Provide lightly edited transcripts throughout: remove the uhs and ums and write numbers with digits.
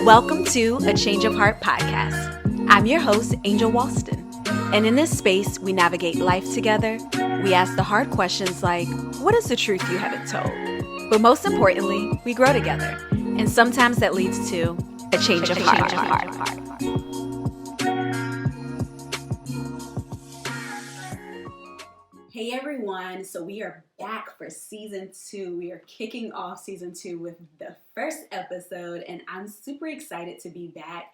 Welcome to A Change of Heart podcast. I'm your host, Angel Walston. And in this space, we navigate life together. We ask the hard questions like, what is the truth you haven't told? But most importantly, we grow together. And sometimes that leads to a change of heart. Hey everyone, so we are back for season 2. We are kicking off season 2 with the first episode, and I'm super excited to be back.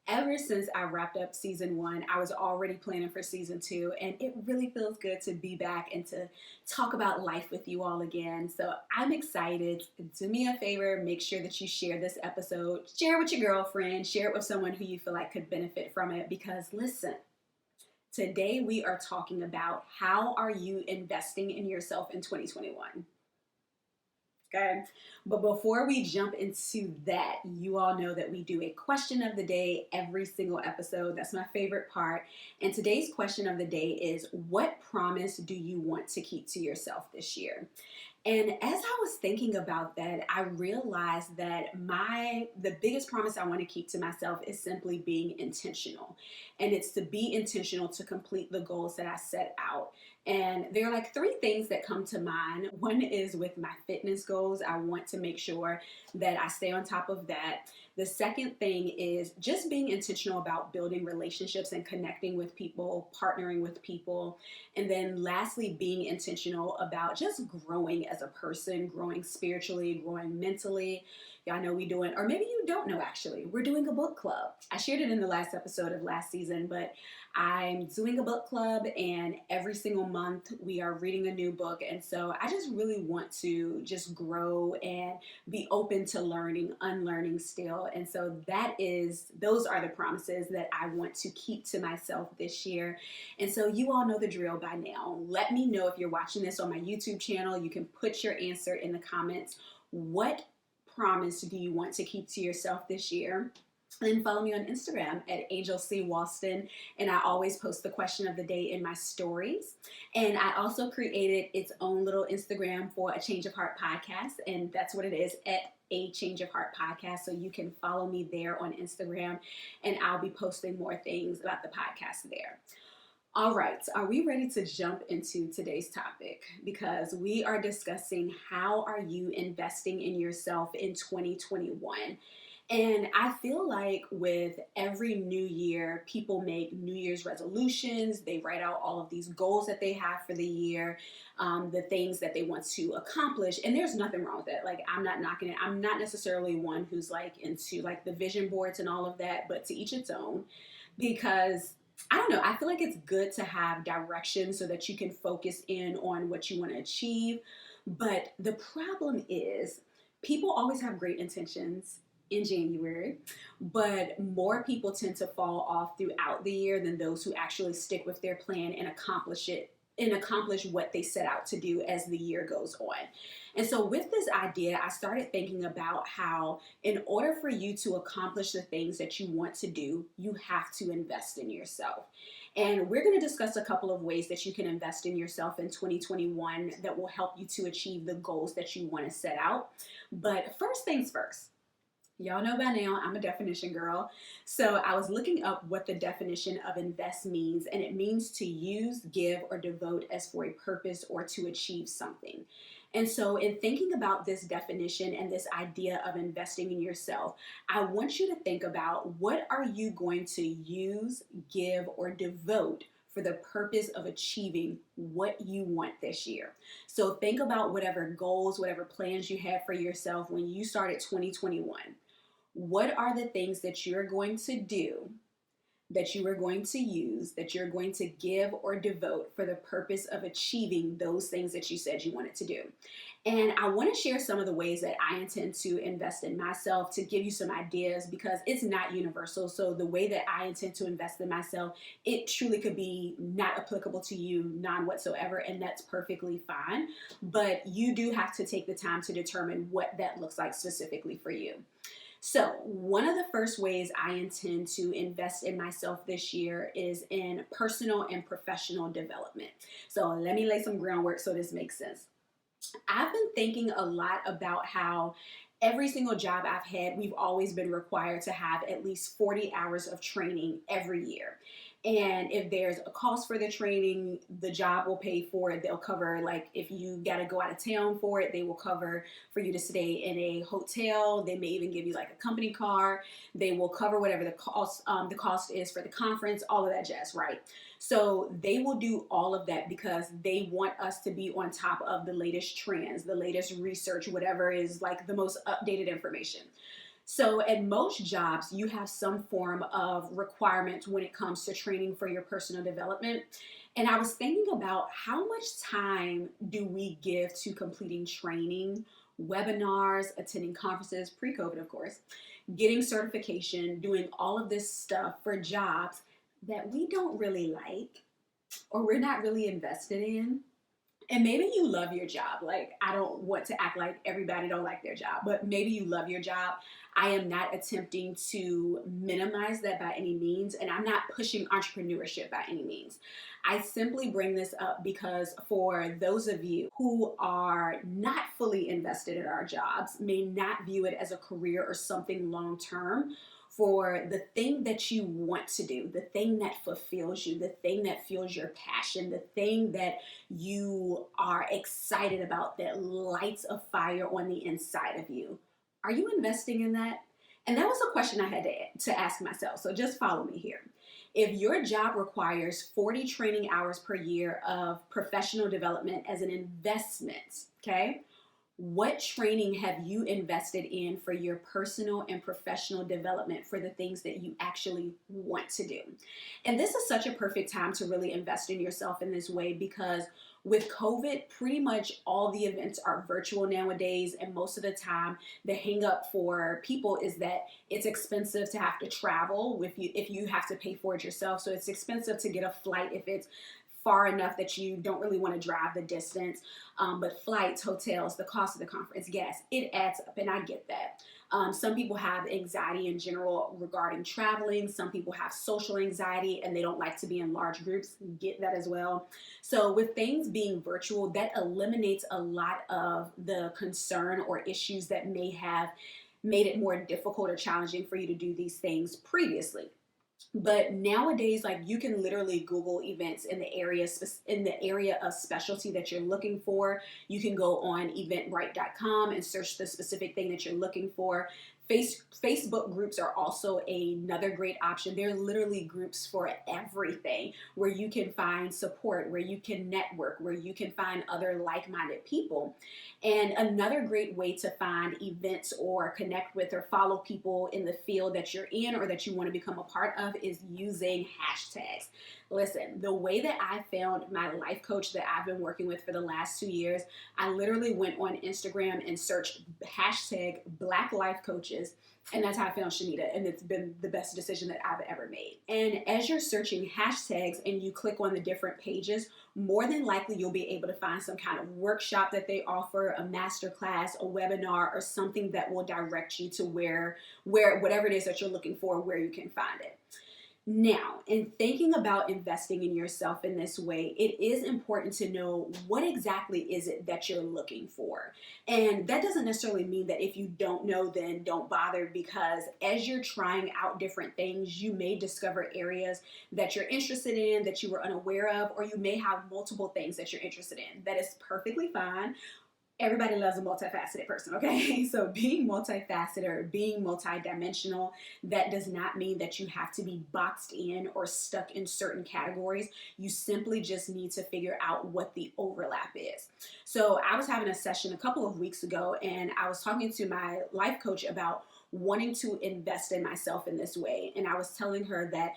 Ever since I wrapped up season 1, I was already planning for season 2, and it really feels good to be back and to talk about life with you all again. So I'm excited. Do me a favor, make sure that you share this episode. Share it with your girlfriend, share it with someone who you feel like could benefit from it, because listen, today we are talking about how are you investing in yourself in 2021. Okay, but before we jump into that, you all know that we do a question of the day every single episode. That's my favorite part. And today's question of the day is, what promise do you want to keep to yourself this year? And as I was thinking about that, I realized that the biggest promise I want to keep to myself is simply being intentional. And it's to be intentional to complete the goals that I set out. And there are like 3 things that come to mind. One is with my fitness goals. I want to make sure that I stay on top of that. The second thing is just being intentional about building relationships and connecting with people, partnering with people. And then lastly, being intentional about just growing as a person, growing spiritually, growing mentally. Y'all know we doing, or maybe you don't know actually, we're doing a book club. I shared it in the last episode of last season, but I'm doing a book club, and every single month we are reading a new book. And so I just really want to just grow and be open to learning, unlearning still. And so those are the promises that I want to keep to myself this year. And so you all know the drill by now. Let me know if you're watching this on my YouTube channel. You can put your answer in the comments. What promise do you want to keep to yourself this year? And then follow me on Instagram at Angel C. Walston, and I always post the question of the day in my stories. And I also created its own little Instagram for A Change of Heart podcast, and that's what it is, at A Change of Heart podcast. So you can follow me there on Instagram, and I'll be posting more things about the podcast there. All right, are we ready to jump into today's topic? Because we are discussing how are you investing in yourself in 2021. And I feel like with every new year, people make New Year's resolutions. They write out all of these goals that they have for the year, the things that they want to accomplish. And there's nothing wrong with that. Like, I'm not knocking it. I'm not necessarily one who's like into like the vision boards and all of that, but to each its own. Because I don't know, I feel like it's good to have direction so that you can focus in on what you want to achieve. But the problem is, people always have great intentions in January, but more people tend to fall off throughout the year than those who actually stick with their plan and accomplish what they set out to do as the year goes on. And so with this idea, I started thinking about how in order for you to accomplish the things that you want to do, you have to invest in yourself. And we're going to discuss a couple of ways that you can invest in yourself in 2021 that will help you to achieve the goals that you want to set out. But first things first. Y'all know by now, I'm a definition girl. So I was looking up what the definition of invest means, and it means to use, give, or devote as for a purpose or to achieve something. And so in thinking about this definition and this idea of investing in yourself, I want you to think about, what are you going to use, give, or devote for the purpose of achieving what you want this year? So think about whatever goals, whatever plans you had for yourself when you started 2021. What are the things that you're going to do, that you are going to use, that you're going to give or devote for the purpose of achieving those things that you said you wanted to do? And I want to share some of the ways that I intend to invest in myself to give you some ideas, because it's not universal. So the way that I intend to invest in myself, it truly could be not applicable to you, none whatsoever, and that's perfectly fine. But you do have to take the time to determine what that looks like specifically for you. So one of the first ways I intend to invest in myself this year is in personal and professional development. So let me lay some groundwork so this makes sense. I've been thinking a lot about how every single job I've had, we've always been required to have at least 40 hours of training every year. And if there's a cost for the training, the job will pay for it. They'll cover, like, if you got to go out of town for it, they will cover for you to stay in a hotel. They may even give you like a company car. They will cover whatever the cost is for the conference, all of that jazz, right? So they will do all of that because they want us to be on top of the latest trends, the latest research, whatever is like the most updated information. So at most jobs, you have some form of requirement when it comes to training for your personal development. And I was thinking about how much time do we give to completing training, webinars, attending conferences, pre-COVID, of course, getting certification, doing all of this stuff for jobs that we don't really like or we're not really invested in. And maybe you love your job. Like, I don't want to act like everybody don't like their job, but maybe you love your job. I am not attempting to minimize that by any means, and I'm not pushing entrepreneurship by any means. I simply bring this up because for those of you who are not fully invested in our jobs, may not view it as a career or something long term, for the thing that you want to do, the thing that fulfills you, the thing that fuels your passion, the thing that you are excited about, that lights a fire on the inside of you. Are you investing in that? And that was a question I had to ask myself. So just follow me here. If your job requires 40 training hours per year of professional development as an investment, okay? What training have you invested in for your personal and professional development for the things that you actually want to do? And this is such a perfect time to really invest in yourself in this way, because with COVID, pretty much all the events are virtual nowadays, and most of the time the hang up for people is that it's expensive to have to travel if you have to pay for it yourself. So it's expensive to get a flight if it's far enough that you don't really want to drive the distance. But flights, hotels, the cost of the conference, gas, it adds up, and I get that. Some people have anxiety in general regarding traveling. Some people have social anxiety and they don't like to be in large groups. Get that as well. So with things being virtual, that eliminates a lot of the concern or issues that may have made it more difficult or challenging for you to do these things previously. But nowadays, like, you can literally Google events in the area of specialty that you're looking for. You can go on eventbrite.com and search the specific thing that you're looking for. Facebook groups are also another great option. They're literally groups for everything, where you can find support, where you can network, where you can find other like-minded people. And another great way to find events or connect with or follow people in the field that you're in or that you want to become a part of is using hashtags. Listen, the way that I found my life coach that I've been working with for the last 2 years, I literally went on Instagram and searched hashtag Black Life Coaches, and that's how I found Shanita, and it's been the best decision that I've ever made. And as you're searching hashtags and you click on the different pages, more than likely you'll be able to find some kind of workshop that they offer, a masterclass, a webinar, or something that will direct you to where whatever it is that you're looking for, where you can find it. Now, in thinking about investing in yourself in this way, it is important to know what exactly is it that you're looking for. And that doesn't necessarily mean that if you don't know, then don't bother, because as you're trying out different things, you may discover areas that you're interested in that you were unaware of, or you may have multiple things that you're interested in. That is perfectly fine. Everybody loves a multifaceted person, okay? So being multifaceted or being multidimensional, that does not mean that you have to be boxed in or stuck in certain categories. You simply just need to figure out what the overlap is. So I was having a session a couple of weeks ago, and I was talking to my life coach about wanting to invest in myself in this way. And I was telling her that,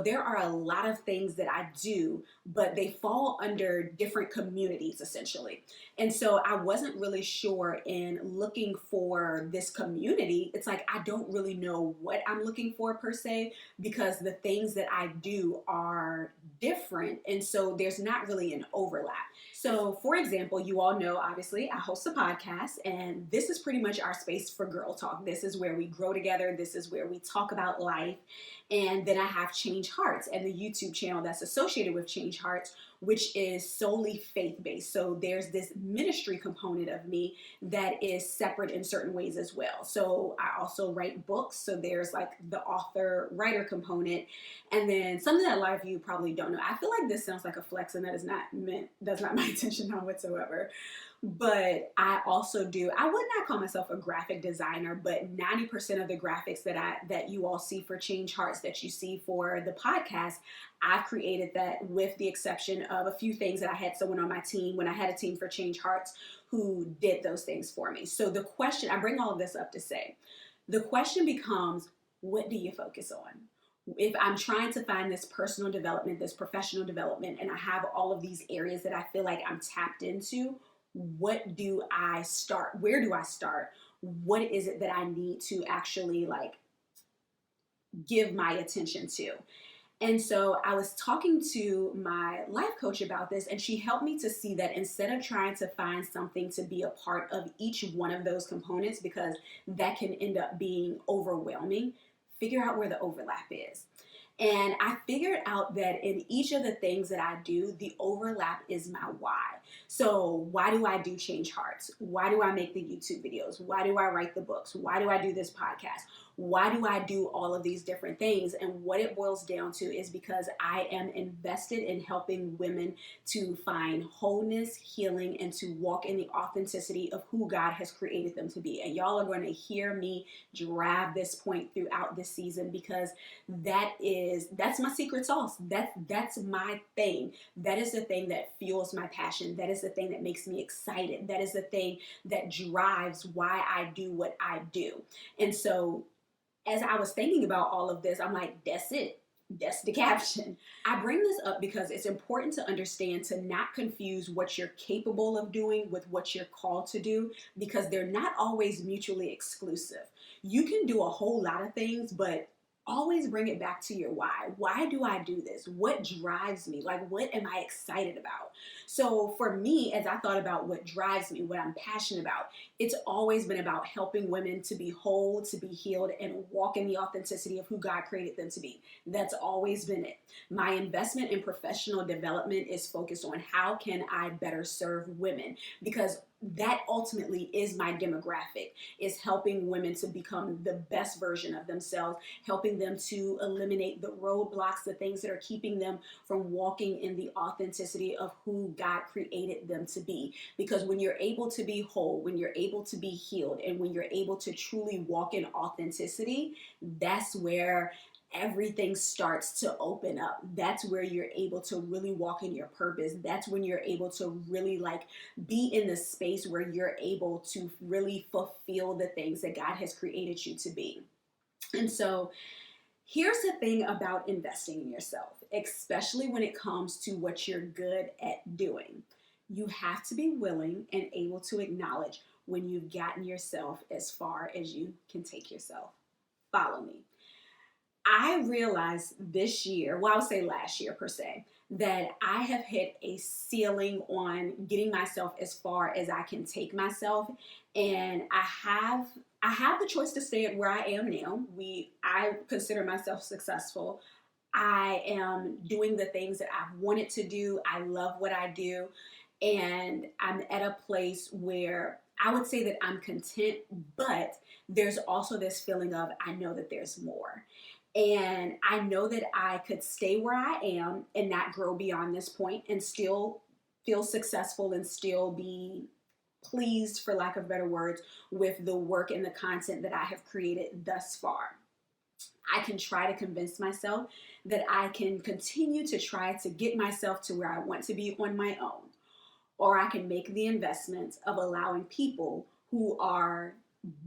there are a lot of things that I do, but they fall under different communities essentially. And so I wasn't really sure in looking for this community. It's like, I don't really know what I'm looking for per se, because the things that I do are different. And so there's not really an overlap. So for example, you all know, obviously, I host a podcast, and this is pretty much our space for girl talk. This is where we grow together. This is where we talk about life. And then I have Change Hearts and the YouTube channel that's associated with Change Hearts, which is solely faith-based. So there's this ministry component of me that is separate in certain ways as well. So I also write books. So there's like the author writer component. And then something that a lot of you probably don't know. I feel like this sounds like a flex, and that is not meant, that's not my intention on whatsoever. But I also do, I would not call myself a graphic designer, but 90% of the graphics that you all see for Change Hearts, that you see for the podcast, I've created that, with the exception of a few things that I had someone on my team when I had a team for Change Hearts who did those things for me. So the question, I bring all of this up to say, the question becomes, what do you focus on? If I'm trying to find this personal development, this professional development, and I have all of these areas that I feel like I'm tapped into, what do I start? Where do I start? What is it that I need to actually like give my attention to? And so I was talking to my life coach about this, and she helped me to see that instead of trying to find something to be a part of each one of those components, because that can end up being overwhelming, figure out where the overlap is. And I figured out that in each of the things that I do, the overlap is my why. So why do I do Change Hearts? Why do I make the YouTube videos? Why do I write the books? Why do I do this podcast? Why do I do all of these different things? And what it boils down to is because I am invested in helping women to find wholeness, healing, and to walk in the authenticity of who God has created them to be. And y'all are going to hear me drive this point throughout this season, because that's my secret sauce. That's my thing. That is the thing that fuels my passion. That is the thing that makes me excited. That is the thing that drives why I do what I do. And so as I was thinking about all of this, I'm like, that's it. That's the caption. I bring this up because it's important to understand to not confuse what you're capable of doing with what you're called to do, because they're not always mutually exclusive. You can do a whole lot of things, but always bring it back to your why. Why do I do this? What drives me? Like, what am I excited about? So for me, as I thought about what drives me, what I'm passionate about, it's always been about helping women to be whole, to be healed, and walk in the authenticity of who God created them to be. That's always been it. My investment in professional development is focused on how can I better serve women, because that ultimately is my demographic, is helping women to become the best version of themselves, helping them to eliminate the roadblocks, the things that are keeping them from walking in the authenticity of who God created them to be. Because when you're able to be whole, when you're able to be healed, and when you're able to truly walk in authenticity, that's where everything starts to open up. That's where you're able to really walk in your purpose. That's when you're able to really like be in the space where you're able to really fulfill the things that God has created you to be. And so here's the thing about investing in yourself, especially when it comes to what you're good at doing. You have to be willing and able to acknowledge when you've gotten yourself as far as you can take yourself. Follow me. I realized this year, well, I would say last year per se, that I have hit a ceiling on getting myself as far as I can take myself. And I have the choice to stay at where I am now. I consider myself successful. I am doing the things that I've wanted to do. I love what I do. And I'm at a place where I would say that I'm content, but there's also this feeling of, I know that there's more. And I know that I could stay where I am and not grow beyond this point and still feel successful and still be pleased, for lack of better words, with the work and the content that I have created thus far. I can try to convince myself that I can continue to try to get myself to where I want to be on my own. Or I can make the investment of allowing people who are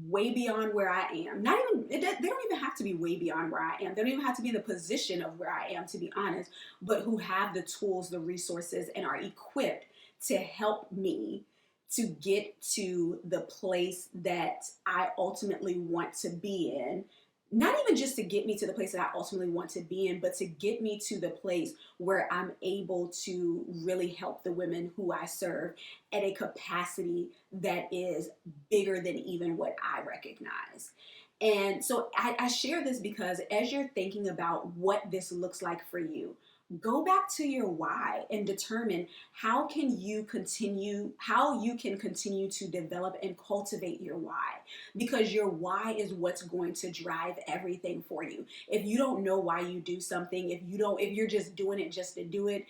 way beyond where I am. They don't even have to be way beyond where I am. They don't even have to be in the position of where I am, to be honest, but who have the tools, the resources, and are equipped to help me to get to the place that I ultimately want to be in. Not even just to get me to the place that I ultimately want to be in, but to get me to the place where I'm able to really help the women who I serve at a capacity that is bigger than even what I recognize. And so I share this because as you're thinking about what this looks like for you, go back to your why and determine how you can continue to develop and cultivate your why, because your why is what's going to drive everything for you. If you don't know why you do something, if you're just doing it just to do it,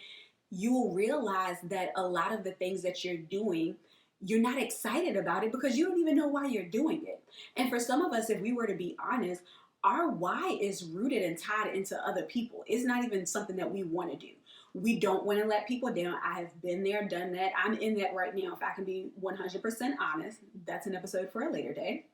you will realize that a lot of the things that you're doing, you're not excited about it because you don't even know why you're doing it. And for some of us, if we were to be honest, our why is rooted and tied into other people. It's not even something that we want to do. We don't want to let people down. I have been there, done that. I'm in that right now. If I can be 100% honest, that's an episode for a later day.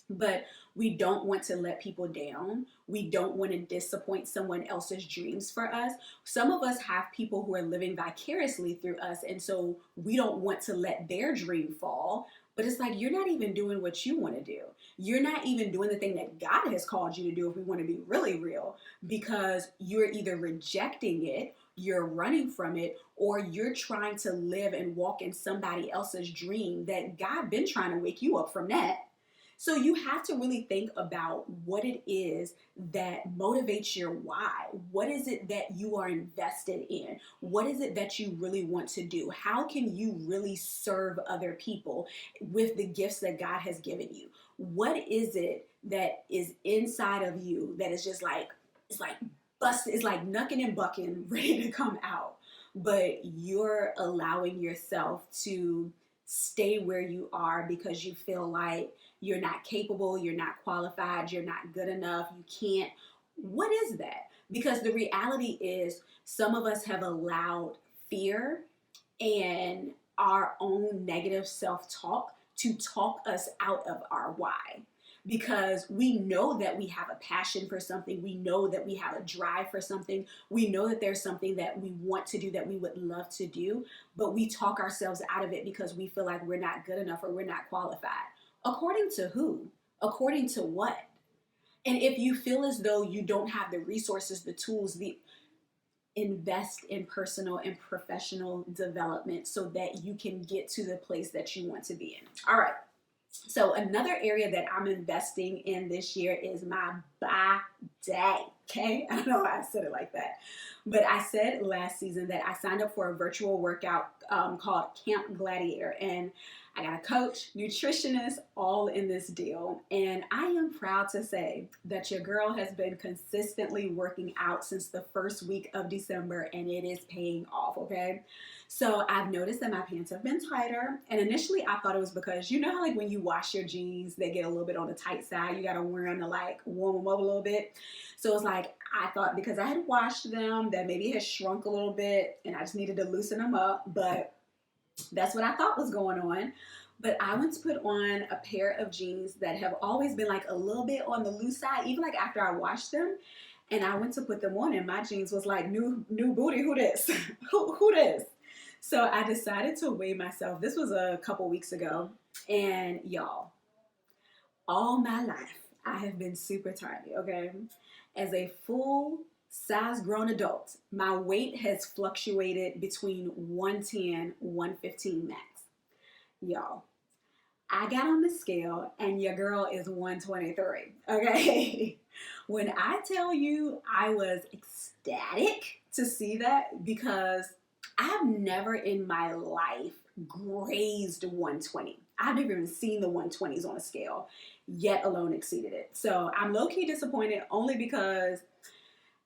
But we don't want to let people down. We don't want to disappoint someone else's dreams for us. Some of us have people who are living vicariously through us, and so we don't want to let their dream fall. But it's like, you're not even doing what you want to do. You're not even doing the thing that God has called you to do, if we want to be really real, because you're either rejecting it, you're running from it, or you're trying to live and walk in somebody else's dream that God been trying to wake you up from that. So you have to really think about what it is that motivates your why. What is it that you are invested in? What is it that you really want to do? How can you really serve other people with the gifts that God has given you? What is it that is inside of you that is just like, it's like busted, it's like knucking and bucking, ready to come out, but you're allowing yourself to stay where you are because you feel like you're not capable, you're not qualified, you're not good enough, you can't. What is that? Because the reality is, some of us have allowed fear and our own negative self-talk to talk us out of our why. Because we know that we have a passion for something, we know that we have a drive for something, we know that there's something that we want to do, that we would love to do, but we talk ourselves out of it because we feel like we're not good enough or we're not qualified. According to who? According to what? And if you feel as though you don't have the resources, the tools, invest in personal and professional development so that you can get to the place that you want to be in. All right. So another area that I'm investing in this year is my body. Okay. I don't know why I said it like that, but I said last season that I signed up for a virtual workout called Camp Gladiator, and I got a coach, nutritionist, all in this deal. And I am proud to say that your girl has been consistently working out since the first week of December, and it is paying off, okay? So I've noticed that my pants have been tighter. And initially I thought it was because, you know how like when you wash your jeans, they get a little bit on the tight side. You got to wear them to like warm them up a little bit. So it's like, I thought because I had washed them that maybe it had shrunk a little bit and I just needed to loosen them up. But that's what I thought was going on. But I went to put on a pair of jeans that have always been like a little bit on the loose side, even like after I washed them. And I went to put them on and my jeans was like, new booty, who this? who this? So I decided to weigh myself. This was a couple weeks ago. And y'all, all my life, I have been super tiny, okay? As a full size grown adult, my weight has fluctuated between 110, 115 max. Y'all, I got on the scale and your girl is 123, okay? When I tell you I was ecstatic to see that, because I've never in my life grazed 120. I've never even seen the 120s on a scale, yet alone exceeded it. So I'm low-key disappointed only because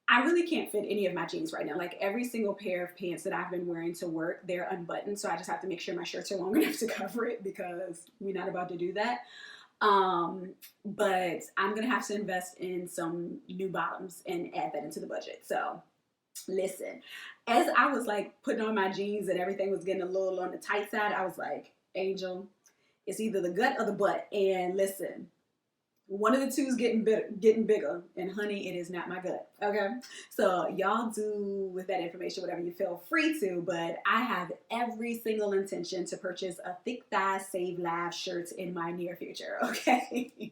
I really can't fit any of my jeans right now. Like every single pair of pants that I've been wearing to work, they're unbuttoned. So I just have to make sure my shirts are long enough to cover it because we're not about to do that. But I'm going to have to invest in some new bottoms and add that into the budget. So listen, as I was like putting on my jeans and everything was getting a little on the tight side, I was like, Angel, it's either the gut or the butt. And listen, one of the two is getting bigger, and honey, it is not my gut, okay? So y'all do with that information whatever you feel free to, but I have every single intention to purchase a thick thigh Save Lives shirt in my near future, okay?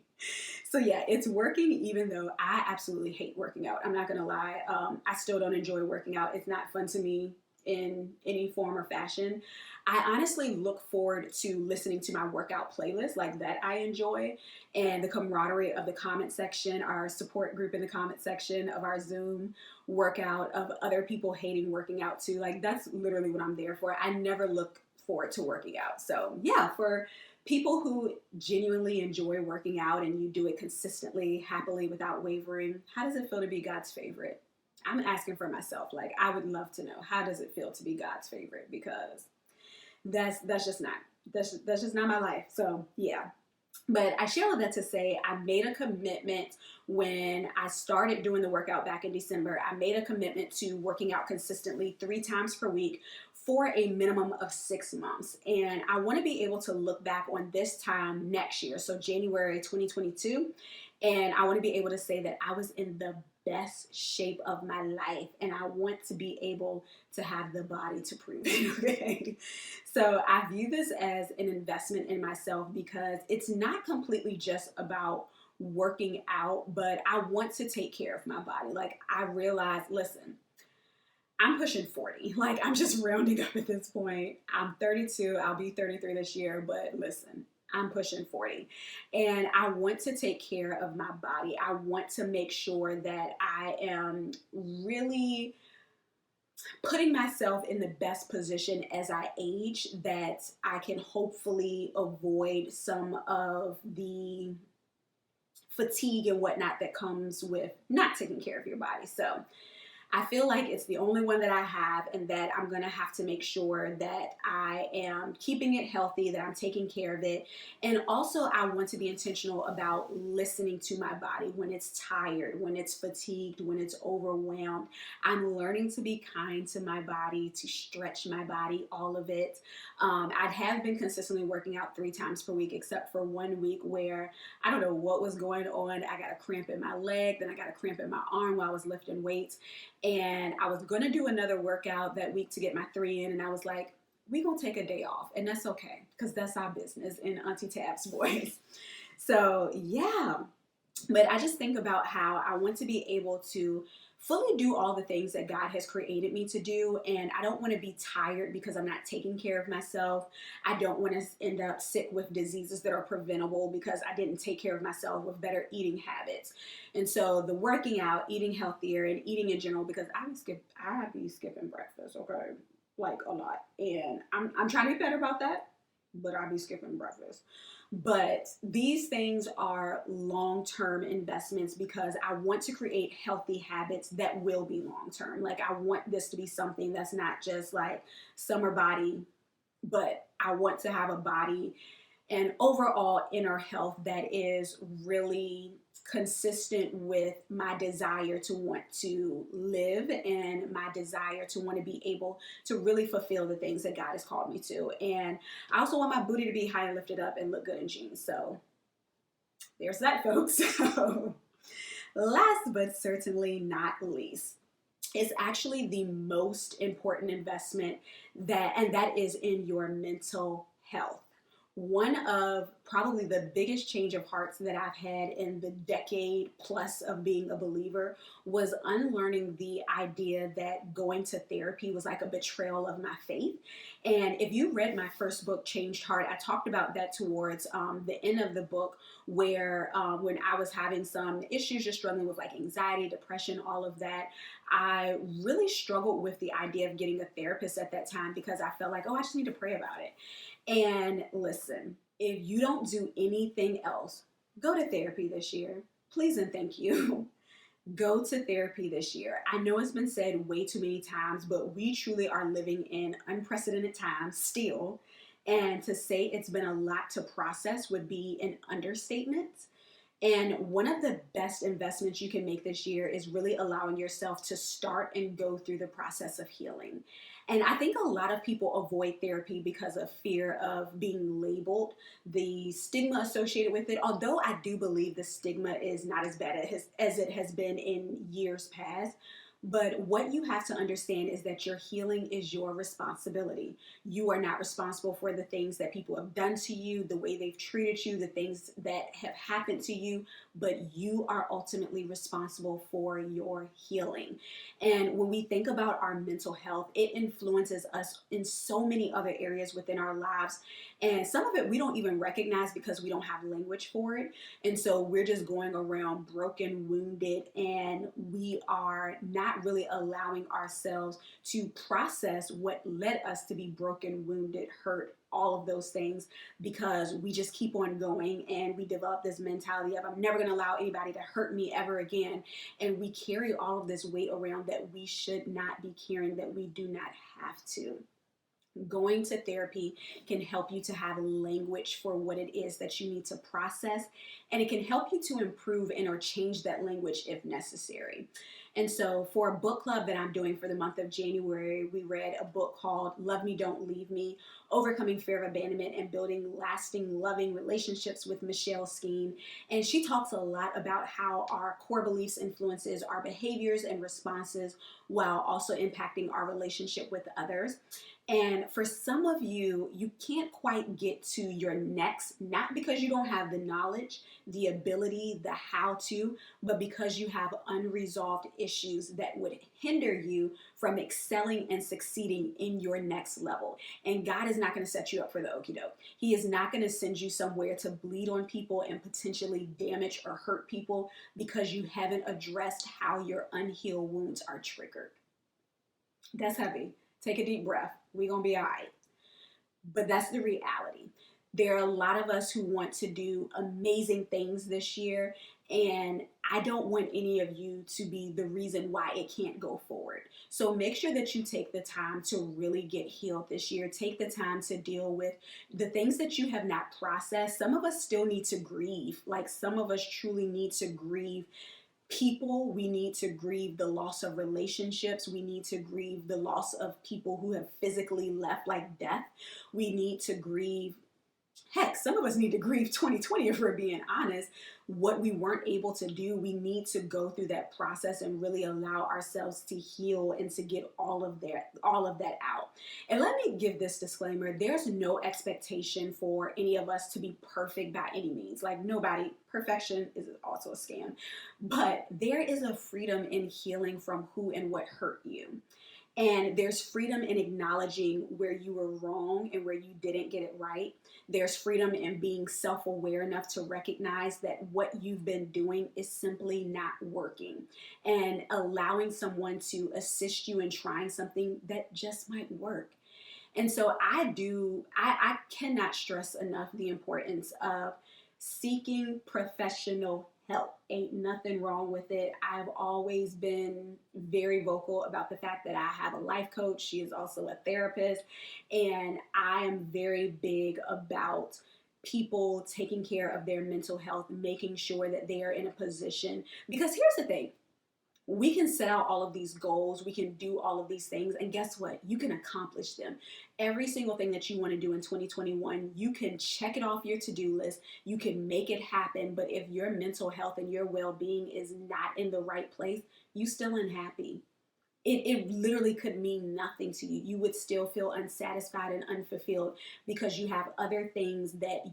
So yeah, it's working even though I absolutely hate working out. I'm not gonna lie, I still don't enjoy working out. It's not fun to me. in any form or fashion. I honestly look forward to listening to my workout playlist like that I enjoy, and the camaraderie of the comment section, our support group in the comment section of our Zoom workout, of other people hating working out too. Like that's literally what I'm there for. I never look forward to working out. So yeah, for people who genuinely enjoy working out and you do it consistently, happily, without wavering, how does it feel to be God's favorite? I'm asking for myself. Like, I would love to know, how does it feel to be God's favorite? Because that's just not my life. So yeah. But I share all that to say I made a commitment when I started doing the workout back in December. I made a commitment to working out consistently 3 times per week for a minimum of 6 months. And I want to be able to look back on this time next year, so January 2022, and I want to be able to say that I was in the best shape of my life, and I want to be able to have the body to prove it. Okay? So I view this as an investment in myself because it's not completely just about working out, but I want to take care of my body. Like I realize, listen, I'm pushing 40. Like I'm just rounding up at this point. I'm 32. I'll be 33 this year, but listen, I'm pushing 40 and I want to take care of my body. I want to make sure that I am really putting myself in the best position as I age, that I can hopefully avoid some of the fatigue and whatnot that comes with not taking care of your body. So I feel like it's the only one that I have, and that I'm going to have to make sure that I am keeping it healthy, that I'm taking care of it. And also I want to be intentional about listening to my body when it's tired, when it's fatigued, when it's overwhelmed. I'm learning to be kind to my body, to stretch my body, all of it. I have been consistently working out 3 times per week, except for 1 week where I don't know what was going on. I got a cramp in my leg, then I got a cramp in my arm while I was lifting weights. And I was going to do another workout that week to get my 3 in. And I was like, we're going to take a day off. And that's okay, because that's our business in Auntie Tab's voice. So yeah, but I just think about how I want to be able to fully do all the things that God has created me to do. And I don't want to be tired because I'm not taking care of myself. I don't want to end up sick with diseases that are preventable because I didn't take care of myself with better eating habits. And so the working out, eating healthier, and eating in general, because I be skipping breakfast, okay? Like a lot. And I'm trying to be better about that, but I be skipping breakfast. But these things are long-term investments because I want to create healthy habits that will be long-term. Like I want this to be something that's not just like summer body, but I want to have a body and overall inner health that is really consistent with my desire to want to live and my desire to want to be able to really fulfill the things that God has called me to. And I also want my booty to be high and lifted up and look good in jeans. So there's that, folks. So last but certainly not least, is actually the most important investment, that is in your mental health. One of probably the biggest change of hearts that I've had in the decade plus of being a believer was unlearning the idea that going to therapy was like a betrayal of my faith. And if you read my first book, Changed Heart, I talked about that towards the end of the book, where when I was having some issues, just struggling with like anxiety, depression, all of that, I really struggled with the idea of getting a therapist at that time because I felt like, oh, I just need to pray about it. And listen, if you don't do anything else, go to therapy this year. Please and thank you. Go to therapy this year. I know it's been said way too many times, but we truly are living in unprecedented times still. And to say it's been a lot to process would be an understatement. And one of the best investments you can make this year is really allowing yourself to start and go through the process of healing. And I think a lot of people avoid therapy because of fear of being labeled, the stigma associated with it. Although I do believe the stigma is not as bad as it has been in years past. But what you have to understand is that your healing is your responsibility. You are not responsible for the things that people have done to you, the way they've treated you, the things that have happened to you. but you are ultimately responsible for your healing. And when we think about our mental health, it influences us in so many other areas within our lives. And some of it we don't even recognize because we don't have language for it. And so we're just going around broken, wounded, and we are not really allowing ourselves to process what led us to be broken, wounded, hurt, all of those things, because we just keep on going and we develop this mentality of, I'm never going to allow anybody to hurt me ever again. And we carry all of this weight around that we should not be carrying, that we do not have to. Going to therapy can help you to have language for what it is that you need to process, and it can help you to improve and or change that language if necessary. And so for a book club that I'm doing for the month of January, we read a book called Love Me, Don't Leave Me, Overcoming Fear of Abandonment and Building Lasting Loving Relationships with Michelle Skeen. And she talks a lot about how our core beliefs influences our behaviors and responses while also impacting our relationship with others. And for some of you, you can't quite get to your next, not because you don't have the knowledge, the ability, the how to, but because you have unresolved issues that would hinder you from excelling and succeeding in your next level. And God is not going to set you up for the okie doke. He is not going to send you somewhere to bleed on people and potentially damage or hurt people because you haven't addressed how your unhealed wounds are triggered. That's heavy. Take a deep breath. We're going to be all right. But that's the reality. There are a lot of us who want to do amazing things this year, and I don't want any of you to be the reason why it can't go forward. So make sure that you take the time to really get healed this year. Take the time to deal with the things that you have not processed. Some of us still need to grieve. Like some of us truly need to grieve people. We need to grieve the loss of relationships. We need to grieve the loss of people who have physically left, like death. We need to grieve, heck, some of us need to grieve 2020 if we're being honest. What we weren't able to do, we need to go through that process and really allow ourselves to heal and to get all of that out. And let me give this disclaimer. There's no expectation for any of us to be perfect by any means. Like nobody, perfection is also a scam. But there is a freedom in healing from who and what hurt you. And there's freedom in acknowledging where you were wrong and where you didn't get it right. There's freedom in being self-aware enough to recognize that what you've been doing is simply not working, and allowing someone to assist you in trying something that just might work. And so I cannot stress enough the importance of seeking professional help. Ain't nothing wrong with it. I've always been very vocal about the fact that I have a life coach. She is also a therapist. And I am very big about people taking care of their mental health, making sure that they are in a position. Because here's the thing. We can set out all of these goals, we can do all of these things, and guess what? You can accomplish them. Every single thing that you want to do in 2021, you can check it off your to-do list, you can make it happen, but if your mental health and your well-being is not in the right place, you still unhappy. It literally could mean nothing to you. You would still feel unsatisfied and unfulfilled because you have other things that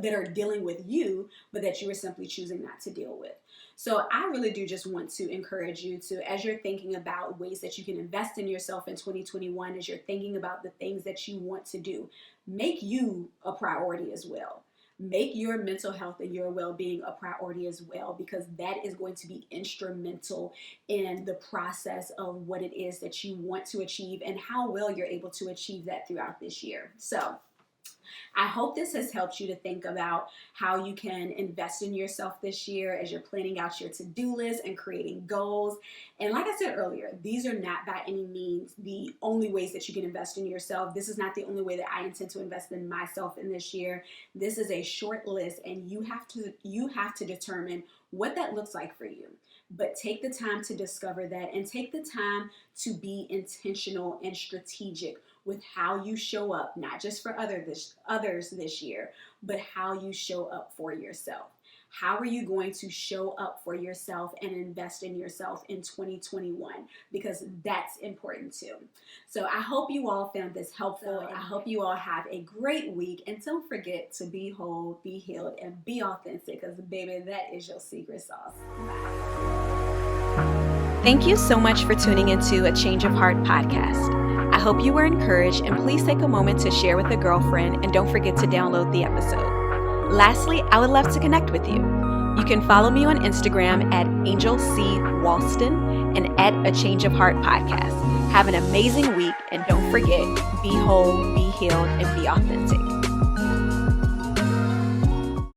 are dealing with you, but that you are simply choosing not to deal with. So I really do just want to encourage you to, as you're thinking about ways that you can invest in yourself in 2021, as you're thinking about the things that you want to do, make you a priority as well. Make your mental health and your well-being a priority as well, because that is going to be instrumental in the process of what it is that you want to achieve and how well you're able to achieve that throughout this year. So I hope this has helped you to think about how you can invest in yourself this year as you're planning out your to-do list and creating goals. And like I said earlier, these are not by any means the only ways that you can invest in yourself. This is not the only way that I intend to invest in myself in this year. This is a short list, and you have to determine what that looks like for you. But take the time to discover that, and take the time to be intentional and strategic with how you show up, not just for others this year, but how you show up for yourself. How are you going to show up for yourself and invest in yourself in 2021? Because that's important too. So I hope you all found this helpful. I hope you all have a great week. And don't forget to be whole, be healed, and be authentic, because baby, that is your secret sauce. Bye. Thank you so much for tuning into a Change of Heart podcast. I hope you were encouraged, and please take a moment to share with a girlfriend, and don't forget to download the episode. Lastly, I would love to connect with you. You can follow me on Instagram at Angel C. Walston and at A Change of Heart podcast. Have an amazing week, and don't forget, be whole, be healed, and be authentic.